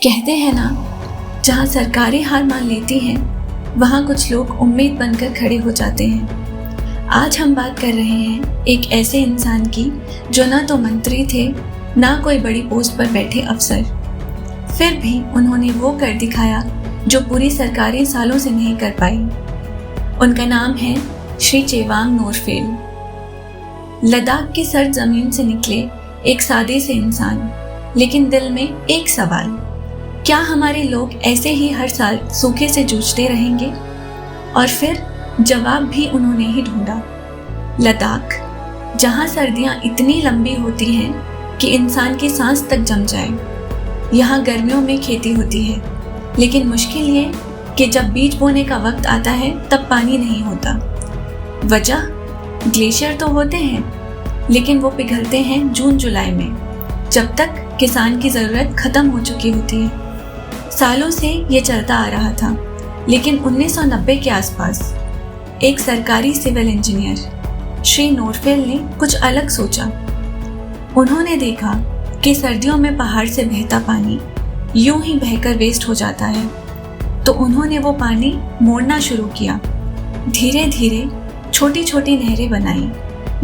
कहते हैं ना, जहाँ सरकारें हार मान लेती हैं वहाँ कुछ लोग उम्मीद बनकर खड़े हो जाते हैं। आज हम बात कर रहे हैं एक ऐसे इंसान की जो ना तो मंत्री थे, ना कोई बड़ी पोस्ट पर बैठे अफसर। फिर भी उन्होंने वो कर दिखाया जो पूरी सरकारें सालों से नहीं कर पाई। उनका नाम है श्री चेवांग नोरफेल। लद्दाख की सर्द जमीन से निकले एक सादे से इंसान, लेकिन दिल में एक सवाल, क्या हमारे लोग ऐसे ही हर साल सूखे से जूझते रहेंगे? और फिर जवाब भी उन्होंने ही ढूंढा। लद्दाख, जहाँ सर्दियाँ इतनी लंबी होती हैं कि इंसान की सांस तक जम जाए। यहाँ गर्मियों में खेती होती है, लेकिन मुश्किल ये कि जब बीज बोने का वक्त आता है तब पानी नहीं होता। वजह, ग्लेशियर तो होते हैं, लेकिन वो पिघलते हैं जून जुलाई में, जब तक किसान की ज़रूरत ख़त्म हो चुकी होती है। सालों से ये चलता आ रहा था, लेकिन 1990 के आसपास एक सरकारी सिविल इंजीनियर श्री नोरफेल ने कुछ अलग सोचा। उन्होंने देखा कि सर्दियों में पहाड़ से बहता पानी यूं ही बहकर वेस्ट हो जाता है, तो उन्होंने वो पानी मोड़ना शुरू किया। धीरे धीरे छोटी छोटी नहरें बनाई,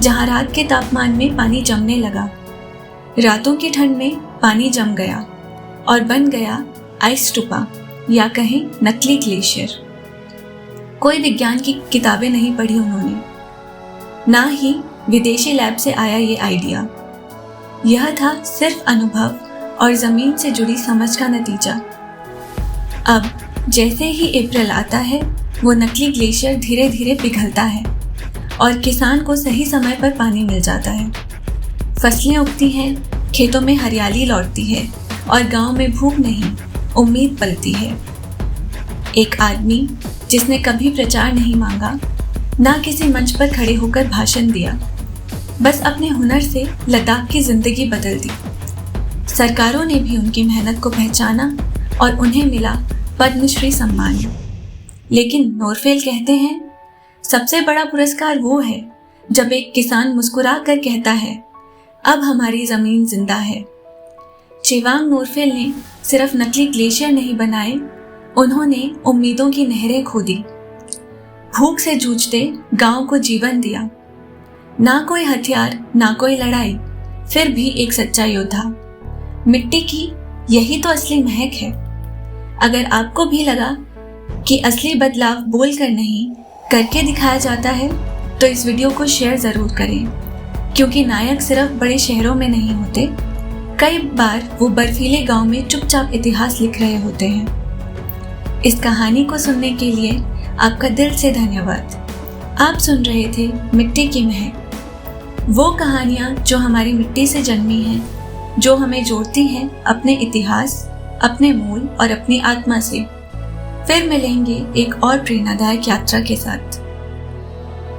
जहाँ रात के तापमान में पानी जमने लगा। रातों की ठंड में पानी जम गया और बन गया आइस टुपा, या कहें नकली ग्लेशियर। कोई विज्ञान की किताबें नहीं पढ़ी उन्होंने, ना ही विदेशी लैब से आया ये आइडिया। यह था सिर्फ अनुभव और ज़मीन से जुड़ी समझ का नतीजा। अब जैसे ही अप्रैल आता है, वो नकली ग्लेशियर धीरे धीरे पिघलता है और किसान को सही समय पर पानी मिल जाता है। फसलें उगती हैं, खेतों में हरियाली लौटती है और गांव में भूख नहीं, उम्मीद पलती है। एक आदमी जिसने कभी प्रचार नहीं मांगा, ना किसी मंच पर खड़े होकर भाषण दिया, बस अपने हुनर से लद्दाख की जिंदगी बदल दी। सरकारों ने भी उनकी मेहनत को पहचाना और उन्हें मिला पद्मश्री सम्मान। लेकिन नोरफेल कहते हैं, सबसे बड़ा पुरस्कार वो है जब एक किसान मुस्कुरा कर कहता है, अब हमारी ज़मीन जिंदा है। चेवांग नोरफेल ने सिर्फ नकली ग्लेशियर नहीं बनाए, उन्होंने उम्मीदों की नहरें खोदी। भूख से जूझते गांव को जीवन दिया। ना कोई हथियार, ना कोई लड़ाई, फिर भी एक सच्चा योद्धा। मिट्टी की यही तो असली महक है। अगर आपको भी लगा कि असली बदलाव बोलकर नहीं, करके दिखाया जाता है, तो इस वीडियो को शेयर ज़रूर करें, क्योंकि नायक सिर्फ बड़े शहरों में नहीं होते, कई बार वो बर्फीले गांव में चुपचाप इतिहास लिख रहे होते हैं। इस कहानी को सुनने के लिए आपका दिल से धन्यवाद। आप सुन रहे थे मिट्टी की महक, वो कहानियाँ जो हमारी मिट्टी से जन्मी हैं, जो हमें जोड़ती हैं अपने इतिहास, अपने मूल और अपनी आत्मा से। फिर मिलेंगे एक और प्रेरणादायक यात्रा के साथ।